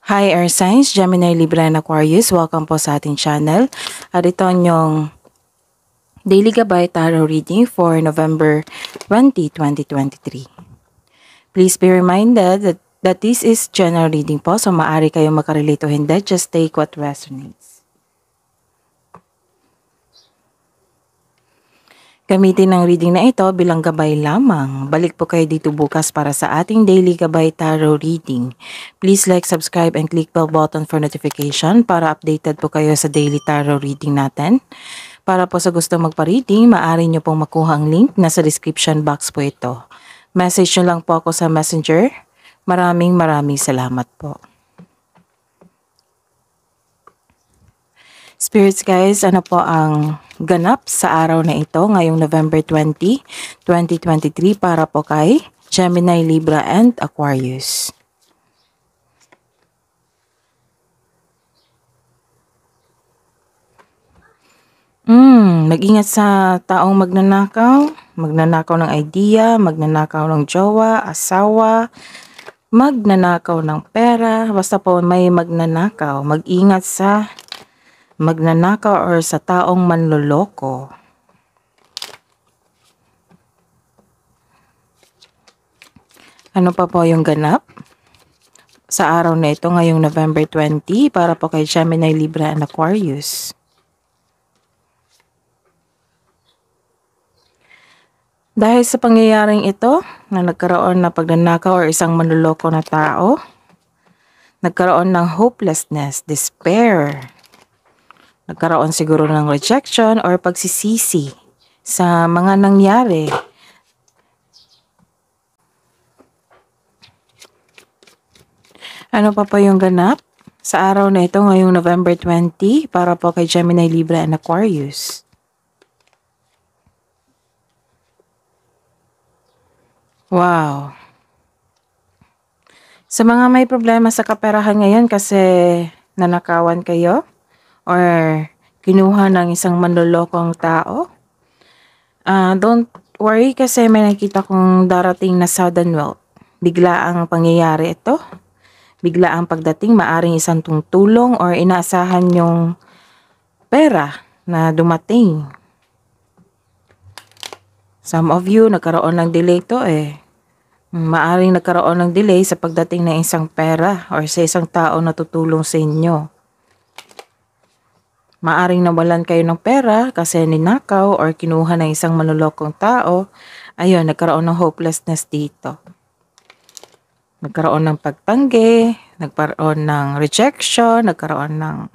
Hi Air Signs, Gemini, Libra, and Aquarius. Welcome po sa ating channel. At ito yung Daily Gabay Tarot Reading for November 20, 2023. Please be reminded that this is general reading po, so maaari kayong makarelate o hindi. Just take what resonates. Gamitin ang reading na ito bilang gabay lamang. Balik po kayo dito bukas para sa ating Daily Gabay Tarot Reading. Please like, subscribe, and click bell button for notification para updated po kayo sa Daily Tarot Reading natin. Para po sa gusto magpa-reading, maaari nyo pong makuha ang link. Nasa description box po ito. Message nyo lang po ako sa Messenger. Maraming salamat po. Spirits guys, ano po ang ganap sa araw na ito ngayong November 20, 2023 para po kay Gemini, Libra, and Aquarius. Mag-ingat sa taong magnanakaw ng idea, magnanakaw ng jowa, asawa, magnanakaw ng pera, basta po may magnanakaw. Mag-ingat sa magnanakaw or sa taong manloloko. Ano pa po yung ganap sa araw na ito ngayong November 20 para po kay Gemini, Libra, and Aquarius? Dahil sa pangyayaring ito na nagkaroon na pagnanakaw or isang manloloko na tao, nagkaroon ng hopelessness, despair, nagkaroon siguro ng rejection or pagsisisi sa mga nangyari. Ano pa po yung ganap sa araw na ito ngayong November 20 para po kay Gemini, Libra, and Aquarius? Wow! Sa mga may problema sa kaperahan ngayon kasi nanakawan kayo, or kinuha ng isang manlolokong tao, don't worry kasi may nakita kong darating na sudden wealth. Bigla ang pangyayari ito. Bigla ang pagdating, maaring isang tulong or inaasahan yung pera na dumating. Some of you, nagkaroon ng delay to Maaring nagkaroon ng delay sa pagdating ng isang pera or sa isang tao na tutulong sa inyo. Maaring nawalan kayo ng pera kasi ninakaw or kinuha ng isang manlolokong tao. Ayun, nagkaroon ng hopelessness dito. Nagkaroon ng pagtanggi, nagkaroon ng rejection, nagkaroon ng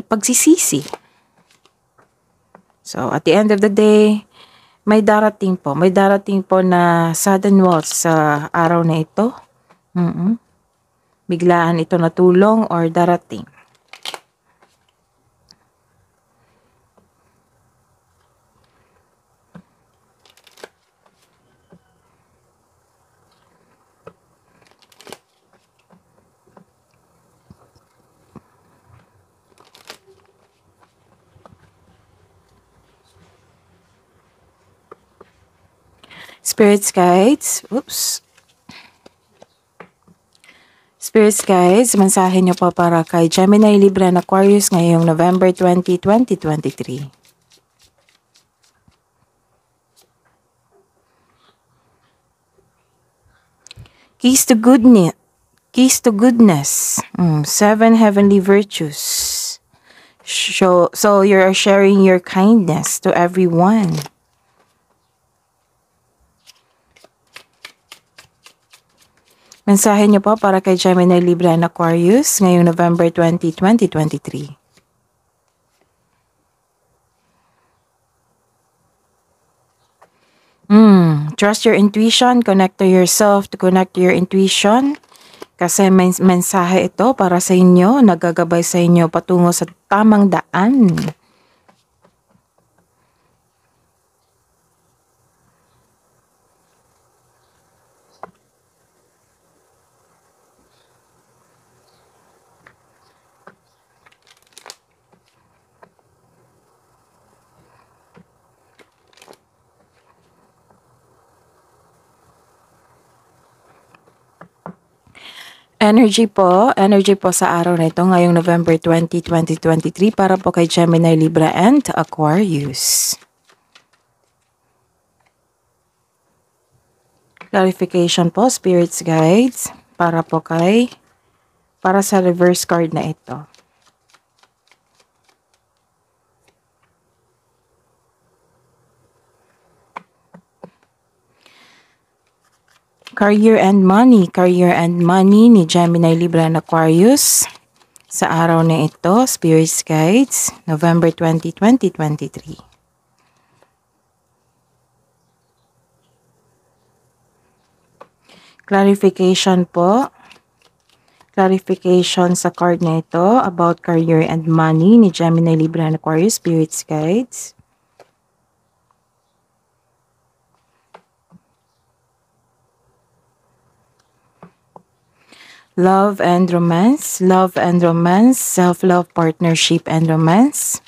pagsisisi. So, at the end of the day, may darating po na sudden wealth sa araw na ito. Biglaan ito na tulong or darating. Spirits guides, mensahe nyo po para kay Gemini, Libra, and Aquarius ngayong November 20, 2023. Keys to goodness. 7 heavenly virtues. So you're sharing your kindness to everyone. Mensahe niyo po para kay Gemini, Libra, and Aquarius ngayong November 20, 2023. Trust your intuition, connect to yourself, to connect to your intuition. Kasi mensahe ito para sa inyo, nagagabay sa inyo patungo sa tamang daan. Energy po sa araw na ito ngayong November 20, 2023 para po kay Gemini, Libra, and Aquarius. Clarification po, spirits guides, para sa reverse card na ito. Career and money ni Gemini, Libra, and Aquarius sa araw na ito, spirits guides, November 20, 2023. Clarification po. Clarification sa card na ito about career and money ni Gemini, Libra, and Aquarius, spirits guides. Love and romance, self-love, partnership, and romance.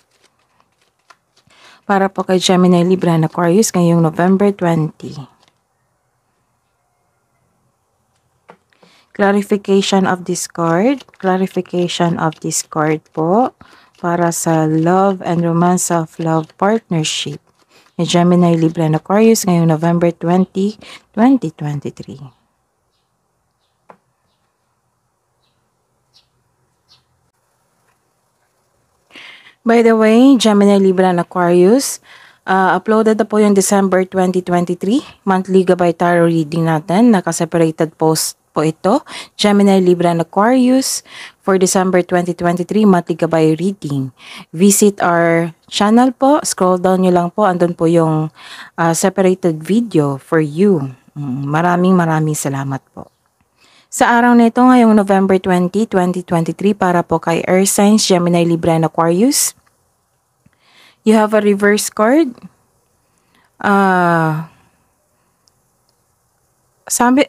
Para po kay Gemini, Libra, and Aquarius ngayong November 20. Clarification of this card po para sa love and romance, self-love, partnership ni Gemini, Libra, and Aquarius ngayong November 20, 2023. By the way, Gemini, Libra, and Aquarius, uploaded na po yung December 2023 monthly gabay tarot reading natin. Naka-separated post po ito. Gemini, Libra, and Aquarius for December 2023 monthly gabay reading. Visit our channel po. Scroll down nyo lang po. Andun po yung separated video for you. Maraming salamat po. Sa araw na ito, ngayong November 20, 2023, para po kay Earth Signs, Gemini, Libra, and Aquarius. You have a reverse card.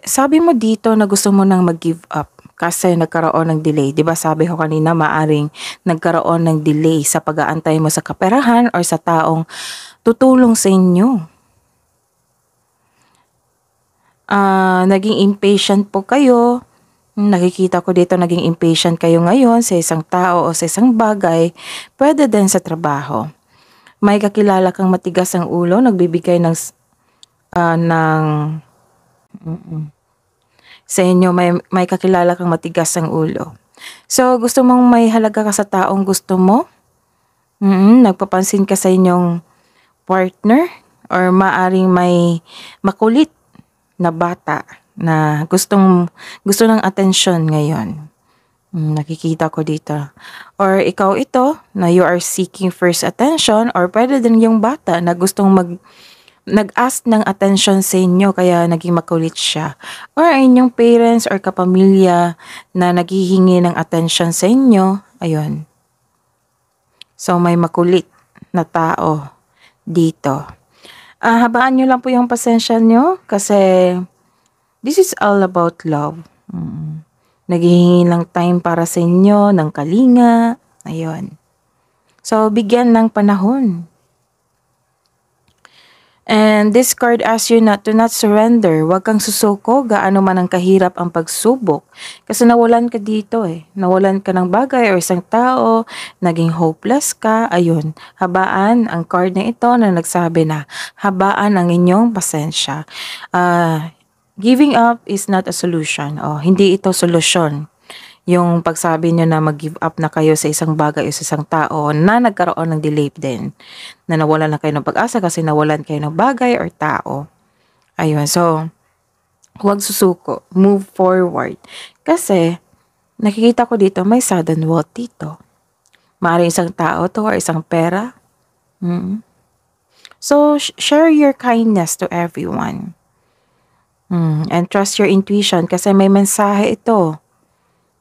Sabi mo dito na gusto mo nang mag-give up kasi nagkaroon ng delay. Diba sabi ko kanina, maaring nagkaroon ng delay sa pag-aantay mo sa kaperahan or sa taong tutulong sa inyo. Naging impatient po kayo. Nakikita ko dito naging impatient kayo ngayon sa isang tao o sa isang bagay. Pwede din sa trabaho. May kakilala kang matigas ang ulo, nagbibigay sa inyo may kakilala kang matigas ang ulo. So gusto mong may halaga ka sa taong gusto mo? Nagpapansin ka sa inyong partner or maaring may makulit na bata na gusto ng atensyon ngayon. Nakikita ko dito. Or ikaw ito na you are seeking first attention, or pwede din yung bata na gustong nag-ask ng attention sa inyo kaya naging makulit siya. Or inyong parents or kapamilya na naghihingi ng attention sa inyo. Ayun. So may makulit na tao dito. Habaan nyo lang po yung pasensya nyo kasi this is all about love. Naghihingi lang time para sa inyo ng kalinga. Ayun. So, bigyan ng panahon. And this card asks you to not surrender. Huwag kang susuko, gaano man ang kahirap ang pagsubok. Kasi nawalan ka dito eh. Nawalan ka ng bagay o isang tao, naging hopeless ka. Ayun, habaan ang card na ito na nagsabi na habaan ang inyong pasensya. Giving up is not a solution. Hindi ito solusyon. Yung pagsabi nyo na mag-give up na kayo sa isang bagay o sa isang tao na nagkaroon ng delay din. Na nawalan na kayo ng pag-asa kasi nawalan kayo ng bagay or tao. Ayun, so, huwag susuko. Move forward. Kasi, nakikita ko dito, may sudden wealth dito. Maaaring isang tao to or isang pera. So, share your kindness to everyone. And trust your intuition kasi may mensahe ito.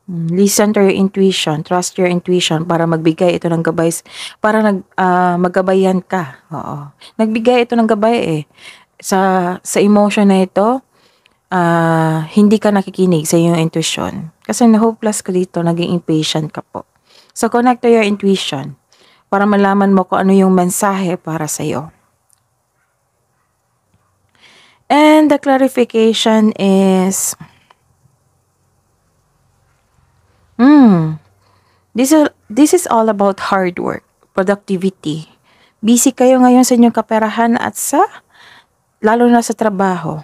Listen to your intuition, trust your intuition para magbigay ito ng gabay, para maggabayan ka. Oo. Nagbigay ito ng gabay eh. Sa emotion na ito, hindi ka nakikinig sa iyong intuition. Kasi na-hopeless ka dito, naging impatient ka po. So connect to your intuition para malaman mo kung ano yung mensahe para sa iyo. And the clarification is This is all about hard work, productivity. Busy kayo ngayon sa inyong kaperahan at lalo na sa trabaho.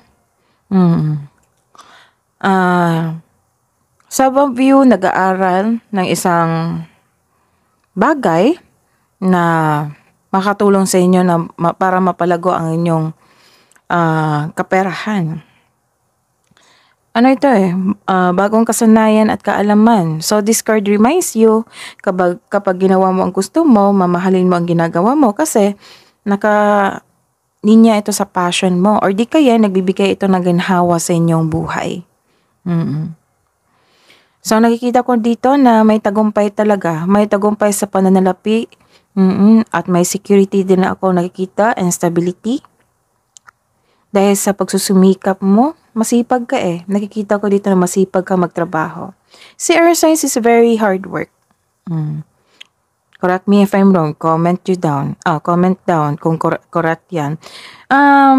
Some of you nag-aaral ng isang bagay na makatulong sa inyo para mapalago ang inyong kaperahan. Ano ito bagong kasanayan at kaalaman. So this card reminds you kapag ginawa mo ang gusto mo, mamahalin mo ang ginagawa mo kasi linya ito sa passion mo or di kaya nagbibigay ito ng ginhawa sa inyong buhay. So nakikita ko dito na may tagumpay talaga. May tagumpay sa pananalapi at may security din na ako nakikita and stability. Dahil sa pagsusumikap mo, masipag ka Nakikita ko dito na masipag ka magtrabaho. Si Earth Signs is very hard work. Correct me if I'm wrong. Comment down kung correct yan.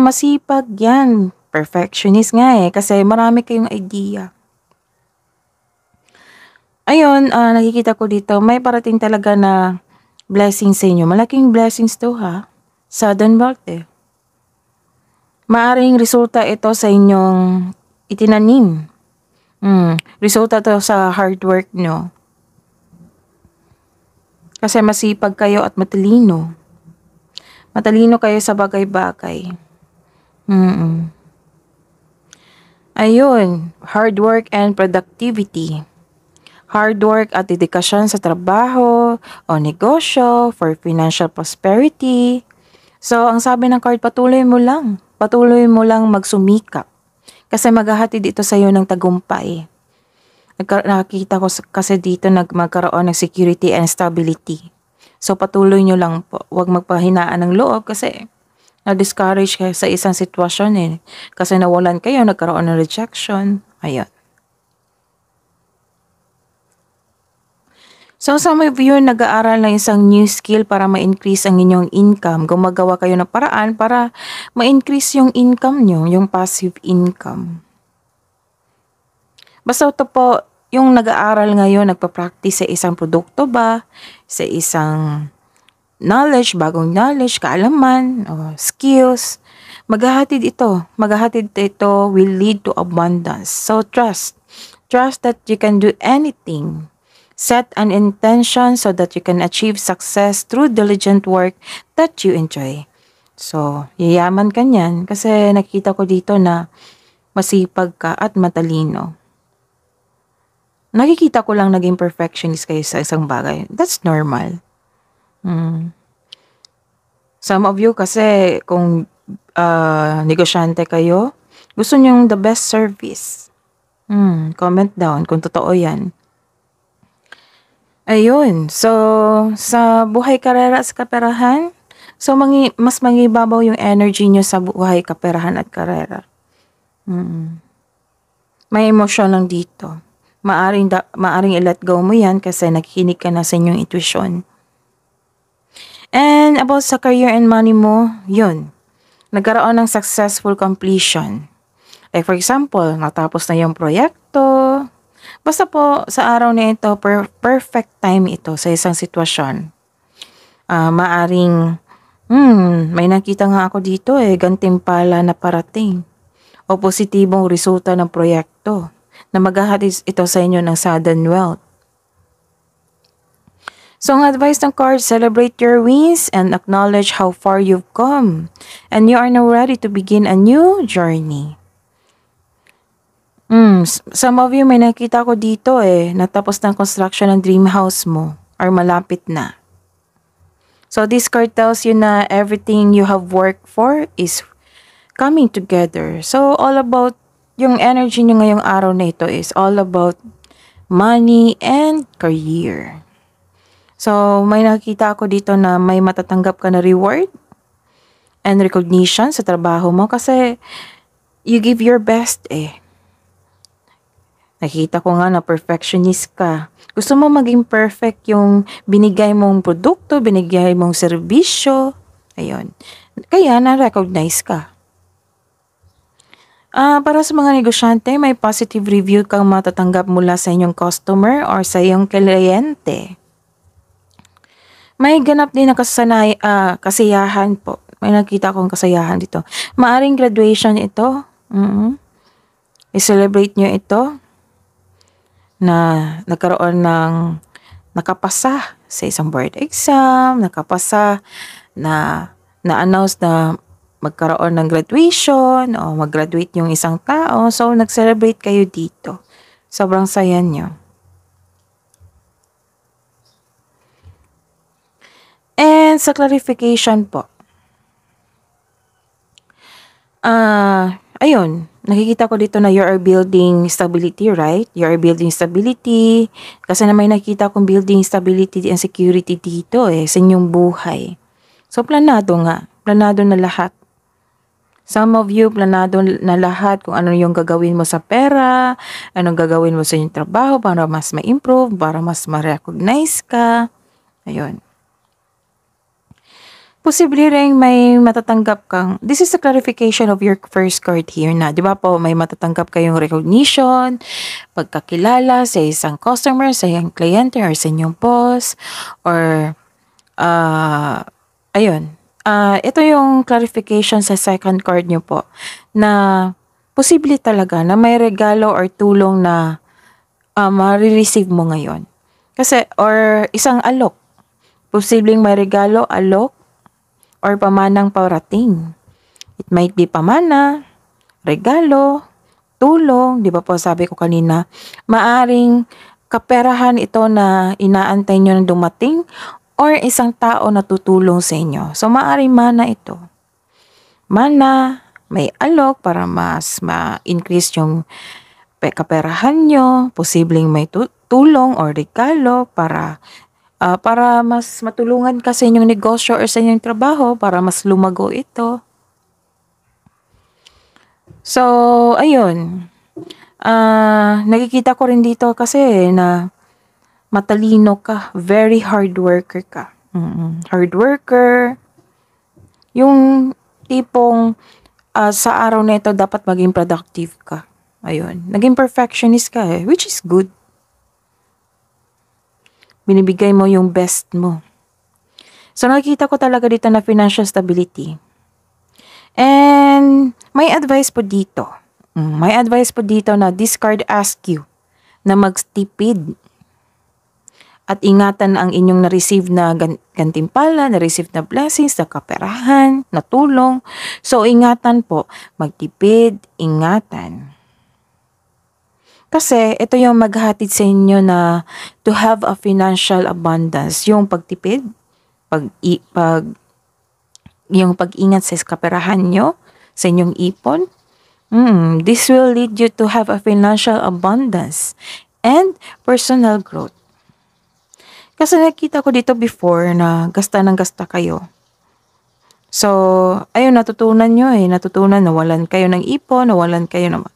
Masipag yan. Perfectionist nga kasi marami kayong idea. Ayun, nakikita ko dito, may parating talaga na blessings sa inyo. Malaking blessings to Sudden wealth Maaring resulta ito sa inyong itinanim. Resulta to sa hard work nyo. Kasi masipag kayo at matalino. Matalino kayo sa bagay-bagay. Ayun, hard work and productivity. Hard work at dedikasyon sa trabaho o negosyo for financial prosperity. So, ang sabi ng card, patuloy mo lang magsumikap. Kasi maghahatid ito sa iyo ng tagumpay. Nakikita ko kasi dito magkaroon ng security and stability. So patuloy nyo lang po. Huwag magpahinaan ng loob kasi na-discourage kayo sa isang sitwasyon Kasi nawalan kayo, nagkaroon ng rejection. Ayun. So some of you nag-aaral ng isang new skill para ma-increase ang inyong income. Gumagawa kayo ng paraan para ma-increase yung income nyo, yung passive income. Basta ito po, yung nag-aaral ngayon, nagpa-practice sa isang produkto ba, sa isang knowledge, bagong knowledge, kaalaman, skills, maghahatid ito will lead to abundance. So trust that you can do anything. Set an intention so that you can achieve success through diligent work that you enjoy. So, yayaman ka niyan kasi nakita ko dito na masipag ka at matalino. Nakikita ko lang naging perfectionist kayo sa isang bagay. That's normal. Some of you kasi kung negosyante kayo, gusto niyong the best service. Comment down kung totoo yan. Ayun. So, sa buhay karera at kaperahan, so mas mangibabaw yung energy nyo sa buhay, kaperahan at karera. May emosyon lang dito. Maaring i-let go mo yan kasi nakikinig ka na sa inyong intuition. And about sa career and money mo, yun. Nagkaroon ng successful completion. Like for example, natapos na yung proyekto. Basta po sa araw na ito, perfect time ito sa isang sitwasyon. Maaring, may nakita nga ako dito gantimpala na parating. O positibong resulta ng proyekto na maghahatid ito sa inyo ng sudden wealth. So ang advice ng card, celebrate your wins and acknowledge how far you've come. And you are now ready to begin a new journey. Some of you may nakita ko dito natapos ng construction ng dream house mo or malapit na. So this card tells you na everything you have worked for is coming together. So all about yung energy nyo ngayong araw na ito is all about money and career. So may nakita ako dito na may matatanggap ka na reward and recognition sa trabaho mo kasi you give your best Nakita ko nga na perfectionist ka. Gusto mo maging perfect yung binigay mong produkto, binigay mong serbisyo. Ayun. Kaya na-recognize ka. Para sa mga negosyante, may positive review kang matatanggap mula sa inyong customer or sa iyong kliyente. May ganap din na kasiyahan po. May nakita akong kasiyahan dito. Maaring graduation ito. I-celebrate nyo ito na nagkaroon ng nakapasa sa isang board exam, nakapasa na na-announce na magkaroon ng graduation o mag-graduate yung isang tao. So, nag-celebrate kayo dito. Sobrang saya nyo. And sa clarification po, ayun, nakikita ko dito na you are building stability, right? You are building stability. Kasi na may nakita kong building stability and security dito sa inyong buhay. So, planado nga. Planado na lahat. Some of you, planado na lahat kung ano yung gagawin mo sa pera, anong gagawin mo sa inyong trabaho para mas ma-improve, para mas ma-recognize ka. Ayun. Posible rin may matatanggap kang, this is a clarification of your first card here na, di ba po, may matatanggap kayong recognition, pagkakilala sa isang customer, sa isang kliyente, or sa inyong boss, or, ayun. Ito yung clarification sa second card nyo po, na posible talaga na may regalo or tulong na ma-receive mo ngayon. Kasi, or isang alok. Posibleng may regalo, alok, or pamanang parating. It might be pamana, regalo, tulong, di ba po sabi ko kanina, maaring kaperahan ito na inaantay nyo na dumating or isang tao na tutulong sa inyo. So maaring mana ito. Mana, may alok para mas ma-increase yung kaperahan nyo, posibleng may tulong or regalo para mas matulungan ka sa inyong negosyo or sa inyong trabaho para mas lumago ito. So, ayun. Nakikita ko rin dito kasi na matalino ka. Very hard worker ka. Hard worker. Yung tipong sa araw na ito dapat maging productive ka. Ayun. Naging perfectionist ka which is good. Binibigay mo yung best mo. So, nakikita ko talaga dito na financial stability. And, may advice po dito. May advice po dito na this card ask you na magtipid at ingatan ang inyong na-receive na gantimpala, na-receive na blessings, na kaperahan, na tulong. So, ingatan po. Magtipid, ingatan. Kasi ito yung maghatid sa inyo na to have a financial abundance. Yung pagtipid, yung pag-ingat sa kaperahan nyo, sa inyong ipon. This will lead you to have a financial abundance and personal growth. Kasi nakita ko dito before na gasta ng gasta kayo. So, ayun, natutunan nyo Natutunan, nawalan kayo ng ipon, nawalan kayo ng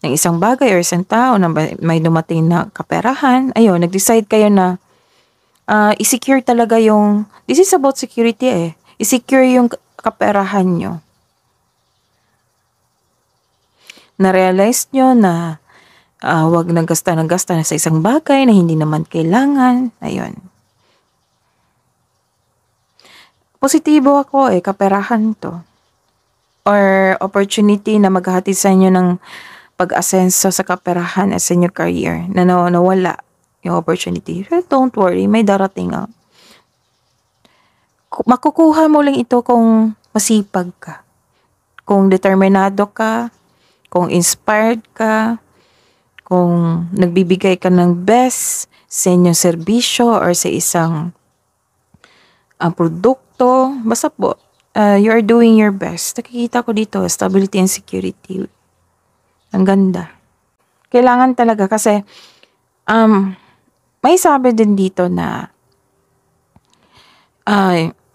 isang bagay or isang tao na may dumating na kaperahan. Ayun, nag-decide kayo na i-secure talaga yung, this is about security i-secure yung kaperahan nyo. Na-realize nyo na wag nang gasta na sa isang bagay na hindi naman kailangan. Ayun. Positibo ako kaperahan to. Or opportunity na maghahatid sa inyo ng pag-asenso sa kaperahan at sa inyong career na nawala yung opportunity. Don't worry, may darating makukuha mo lang ito kung masipag ka, kung determinado ka, kung inspired ka, kung nagbibigay ka ng best sa inyong serbisyo or sa isang produkto. Basta po, you are doing your best. Nakikita ko dito, stability and security. Ang ganda. Kailangan talaga kasi may sabi din dito na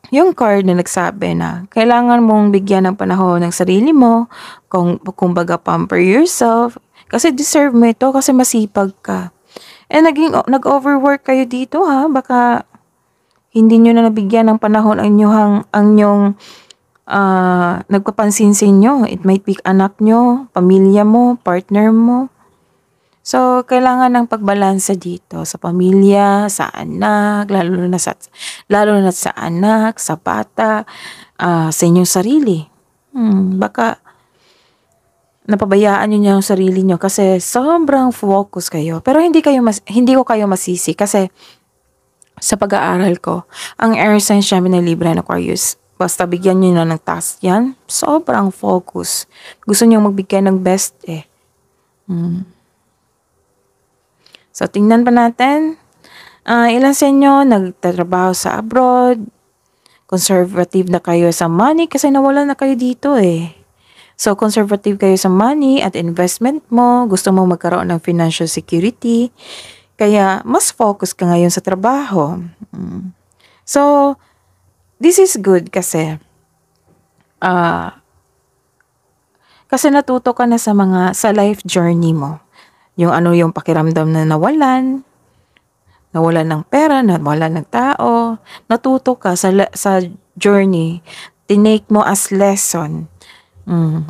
yung card na nagsabi na kailangan mong bigyan ng panahon ng sarili mo, kumbaga pamper yourself, kasi deserve mo ito kasi masipag ka. Nag-overwork kayo dito baka hindi nyo na nabigyan ng panahon ang inyong nagpapansin sa inyo. It might be anak nyo, pamilya mo, partner mo. So, kailangan ng pagbalansa dito sa pamilya, sa anak, lalo na sa anak, sa bata, sa inyong sarili. Baka napabayaan niyo yung sarili niyo kasi sobrang focus kayo. Pero hindi ko kayo masisi kasi sa pag-aaral ko, ang air sign Gemini, Libra, and Aquarius, basta bigyan niyo na ng task yan, sobrang focus. Gusto niyo magbigay ng best eh. So, tingnan pa natin. Ilan sa inyo nagtatrabaho sa abroad? Conservative na kayo sa money kasi nawala na kayo dito eh. So, conservative kayo sa money at investment mo. Gusto mo magkaroon ng financial security. Kaya, mas focus ka ngayon sa trabaho. So, this is good kasi natuto ka na sa life journey mo. Yung pakiramdam na nawalan ng pera, nawalan ng tao. Natuto ka sa journey. Tinake mo as lesson.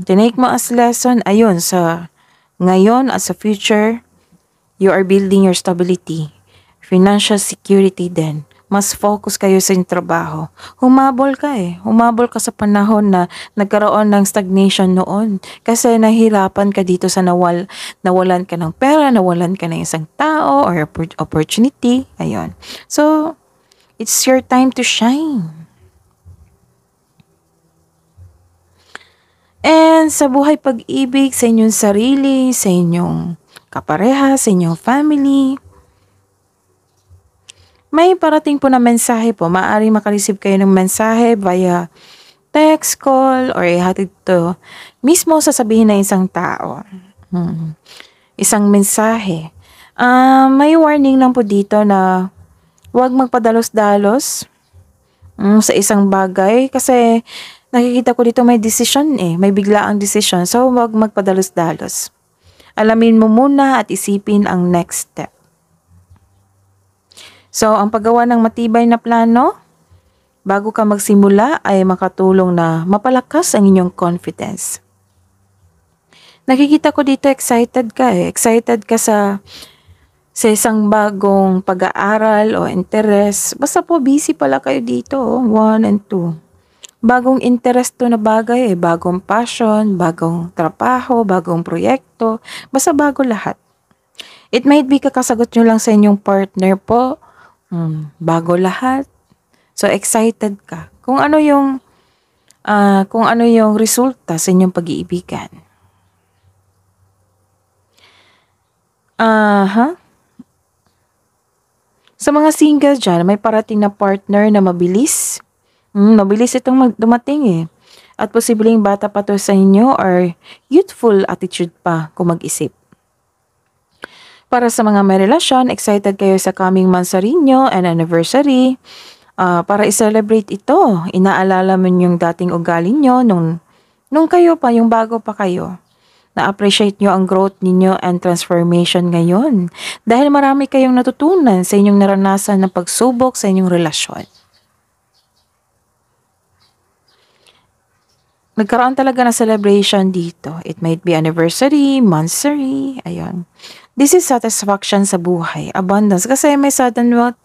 Tinake mo as lesson, ayun, sa ngayon at sa future, you are building your stability, financial security din. Mas focus kayo sa inyong trabaho. Humabol ka sa panahon na nagkaroon ng stagnation noon. Kasi nahirapan ka dito sa nawalan ka ng pera, nawalan ka ng isang tao or opportunity. Ayun. So, it's your time to shine. And sa buhay pag-ibig, sa inyong sarili, sa inyong kapareha, sa inyong family, may parating po na mensahe po. Maaaring makareceive kayo ng mensahe via text, call, or ihatid to mismo sasabihin ng isang tao. Isang mensahe. May warning lang po dito na huwag magpadalos-dalos sa isang bagay kasi nakikita ko dito may decision may biglaang decision. So, huwag magpadalos-dalos. Alamin mo muna at isipin ang next step. So, ang paggawa ng matibay na plano, bago ka magsimula ay makatulong na mapalakas ang inyong confidence. Nakikita ko dito excited ka Excited ka sa isang bagong pag-aaral o interest. Basta po busy pala kayo dito, 1 and 2. Bagong interest to na bagay bagong passion, bagong trabaho, bagong proyekto, basta bago lahat. It might be kakasagot nyo lang sa inyong partner po, bago lahat. So excited ka. Kung ano yung resulta sa inyong pag-iibigan. Sa mga single dyan, may parating na partner na mabilis. Mabilis itong dumating At posibleng bata pa to sa inyo or youthful attitude pa kung mag-isip. Para sa mga may relasyon, excited kayo sa coming month sa inyo and anniversary. Para i-celebrate ito, inaalala mo yung dating ugali nyo nung kayo pa, yung bago pa kayo. Na-appreciate nyo ang growth ninyo and transformation ngayon. Dahil marami kayong natutunan sa inyong naranasan na pagsubok sa inyong relasyon. Nagkaroon talaga ng celebration dito. It might be anniversary, monthsary, ayun. This is satisfaction sa buhay, abundance. Kasi may sudden wealth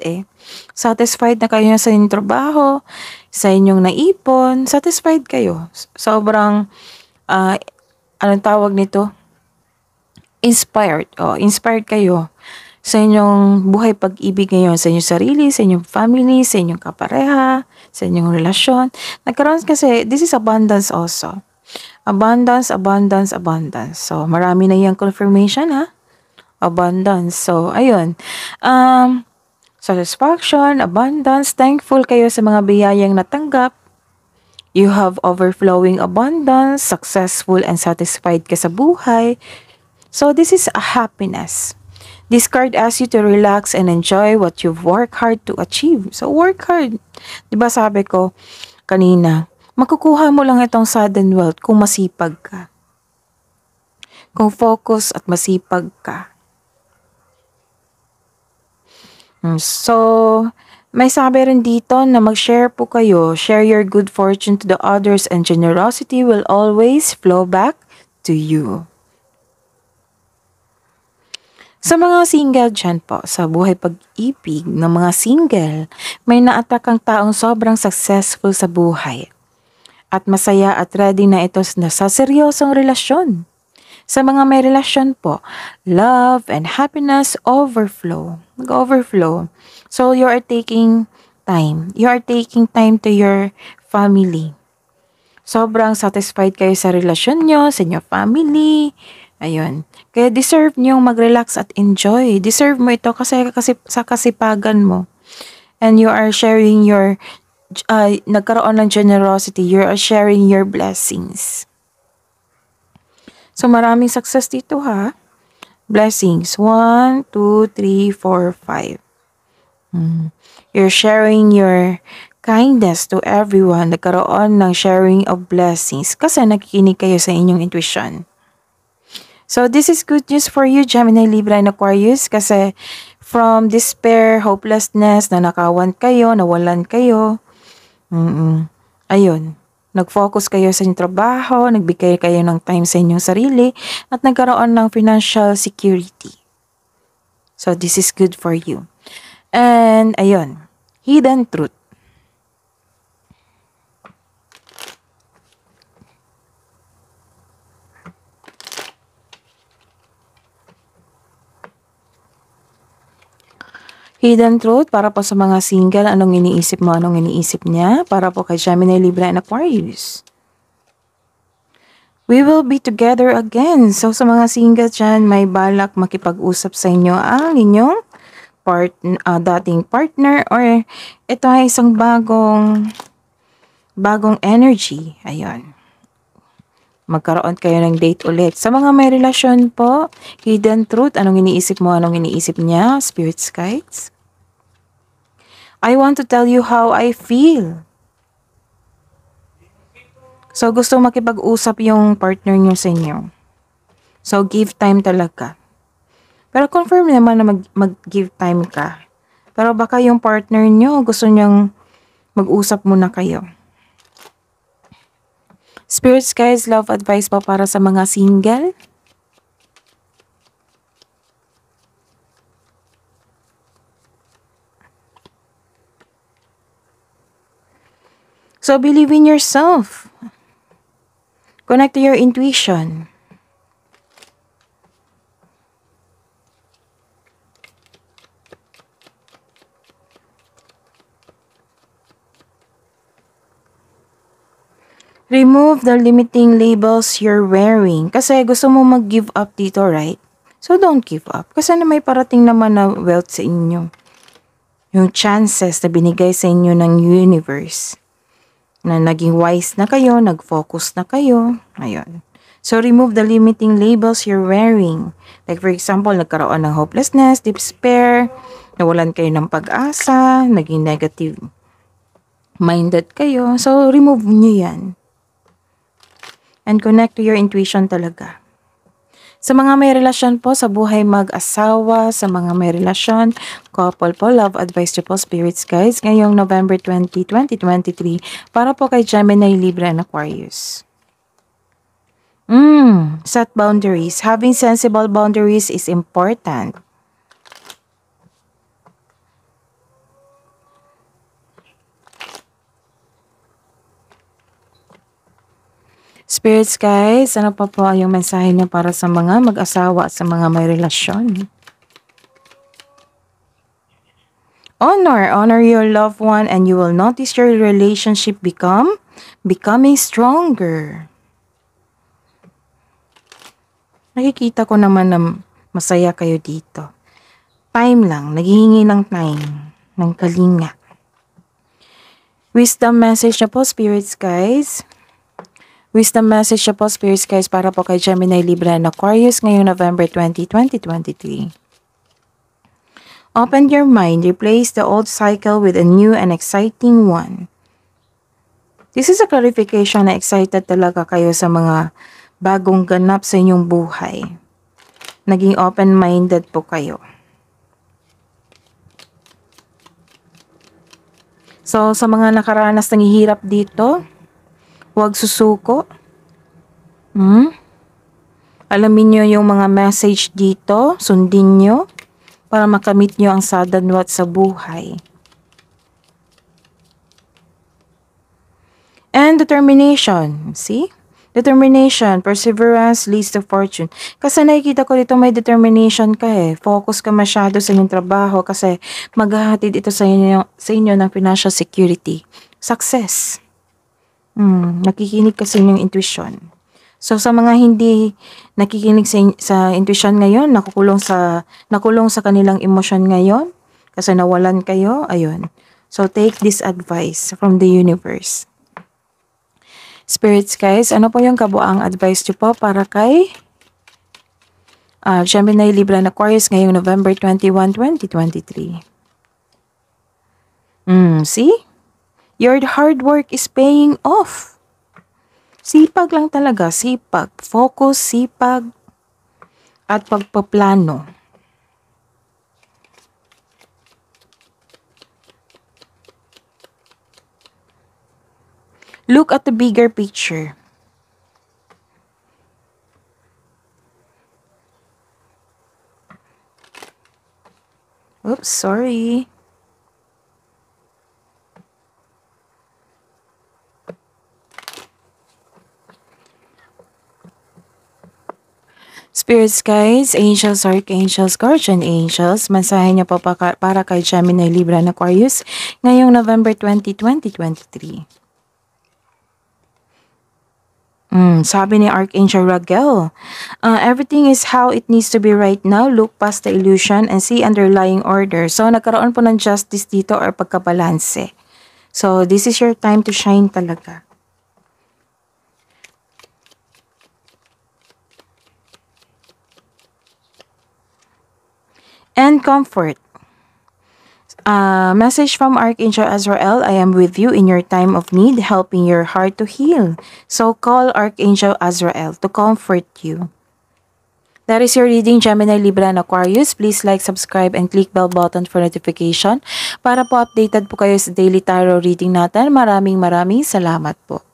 Satisfied na kayo sa inyong trabaho, sa inyong naipon, satisfied kayo. Sobrang, anong tawag nito? Inspired. Inspired kayo sa inyong buhay pag-ibig ngayon, sa inyong sarili, sa inyong family, sa inyong kapareha, sa inyong relasyon. Nagkaroon kasi, this is abundance also. Abundance, abundance, abundance. So, marami na yung confirmation abundance. So, ayun. Satisfaction, abundance, thankful kayo sa mga biyayang natanggap. You have overflowing abundance, successful and satisfied ka sa buhay. So, this is a happiness. This card asks you to relax and enjoy what you've worked hard to achieve. So, work hard. Diba sabi ko kanina, makukuha mo lang itong sudden wealth kung masipag ka. Kung focus at masipag ka. So, may sabi rin dito na mag-share po kayo. Share your good fortune to the others and generosity will always flow back to you. Sa mga single dyan po, sa buhay pag-ibig ng mga single, may naatak ang taong sobrang successful sa buhay at masaya at ready na ito sa seryosong relasyon. Sa mga may relasyon po, love and happiness overflow. Nag-overflow. So you are taking time. You are taking time to your family. Sobrang satisfied kayo sa relasyon nyo, sa inyong family. Ayun. Kaya deserve nyo mag-relax at enjoy. Deserve mo ito kasi sa kasipagan mo. And you are sharing your, nagkaroon ng generosity. You are sharing your blessings. So maraming success dito ha. Blessings. 1, 2, 3, 4, 5. You're sharing your kindness to everyone. Nagkaroon ng sharing of blessings kasi nakikinig kayo sa inyong intuition. So this is good news for you, Gemini, Libra, and Aquarius, kasi from despair, hopelessness, nanakawan kayo, nawalan kayo, ayun, nag-focus kayo sa inyong trabaho, nagbigay kayo ng time sa inyong sarili, at nagkaroon ng financial security. So this is good for you. And ayun, hidden truth. Hidden truth para po sa mga single, anong iniisip mo, anong iniisip niya, para po kay Gemini, Libra, and Aquarius. We will be together again. So sa mga single dyan, may balak makipag-usap sa inyo ang inyong dating partner, or ito ay isang bagong energy. Ayun. Magkaroon kayo ng date ulit. Sa mga may relasyon po, hidden truth, anong iniisip mo, anong iniisip niya, spirit guides. I want to tell you how I feel. So gusto makipag-usap yung partner niyo sa inyo. So give time talaga. Pero confirm naman na mag-give time ka. Pero baka yung partner niyo gusto niyang mag-usap muna kayo. Spirit guides, love advice po para sa mga single. So believe in yourself. Connect to your intuition. Remove the limiting labels you're wearing. Kasi gusto mo mag-give up dito, right? So don't give up. Kasi may parating naman na wealth sa inyo. Yung chances na binigay sa inyo ng universe. Na naging wise na kayo, nag-focus na kayo. Ayun. So remove the limiting labels you're wearing. Like for example, nagkaroon ng hopelessness, despair, nawalan kayo ng pag-asa, naging negative minded kayo. So remove nyo yan. And connect to your intuition talaga. Sa mga may relasyon po, sa buhay mag-asawa, sa mga may relasyon, couple po, love advice to po, spirits guys, ngayong November 20, 2023, para po kay Gemini, Libra, and Aquarius. Set boundaries. Having sensible boundaries is important. Spirits guys, ano pa po yung mensahe niyo para sa mga mag-asawa at sa mga may relasyon? Honor your loved one and you will notice your relationship becoming stronger. Nakikita ko naman na masaya kayo dito. Time lang, naghihingi ng time, ng kalinga. Wisdom message na po, spirits guys. Wisdom message na po, spirits guys, para po kay Gemini, Libra, and Aquarius ngayong November 20, 2023. Open your mind, replace the old cycle with a new and exciting one. This is a clarification na excited talaga kayo sa mga bagong ganap sa inyong buhay. Naging open-minded po kayo. So, sa mga nakaranas ng hirap dito, huwag susuko. Alamin nyo yung mga message dito, sundin nyo para makamit nyo ang sadanwat sa buhay. And determination, see? Determination, perseverance leads to fortune. Kasi nakikita ko dito may determination ka eh. Focus ka masyado sa inyong trabaho kasi maghahatid ito sa inyo ng financial security. Success. Nakikinig ka sa inyong intuition. So sa mga hindi nakikinig sa intuition ngayon, nakulong sa kanilang emosyon ngayon kasi nawalan kayo, ayun. So take this advice from the universe. Spirits guys, ano po yung kabuang advice nyo po para kay Gemini, Libra, and Aquarius ngayong November 21, 2023? See? Your hard work is paying off. Sipag lang talaga, sipag. Focus, sipag, at pagpaplano. Look at the bigger picture. Oops, sorry. Spirits guys, angels, archangels, guardian angels, mensahe niyo po para kay Gemini, Libra, and Aquarius ngayong November 20, 2023. Sabi ni Archangel Raguel, everything is how it needs to be right now. Look past the illusion and see underlying order. So, nagkaroon po ng justice dito or pagkabalanse. So, this is your time to shine talaga. And comfort. Message from Archangel Azrael, I am with you in your time of need, helping your heart to heal. So call Archangel Azrael to comfort you. That is your reading, Gemini, Libra, and Aquarius. Please like, subscribe, and click bell button for notification para po updated po kayo sa daily tarot reading natin. Maraming salamat po.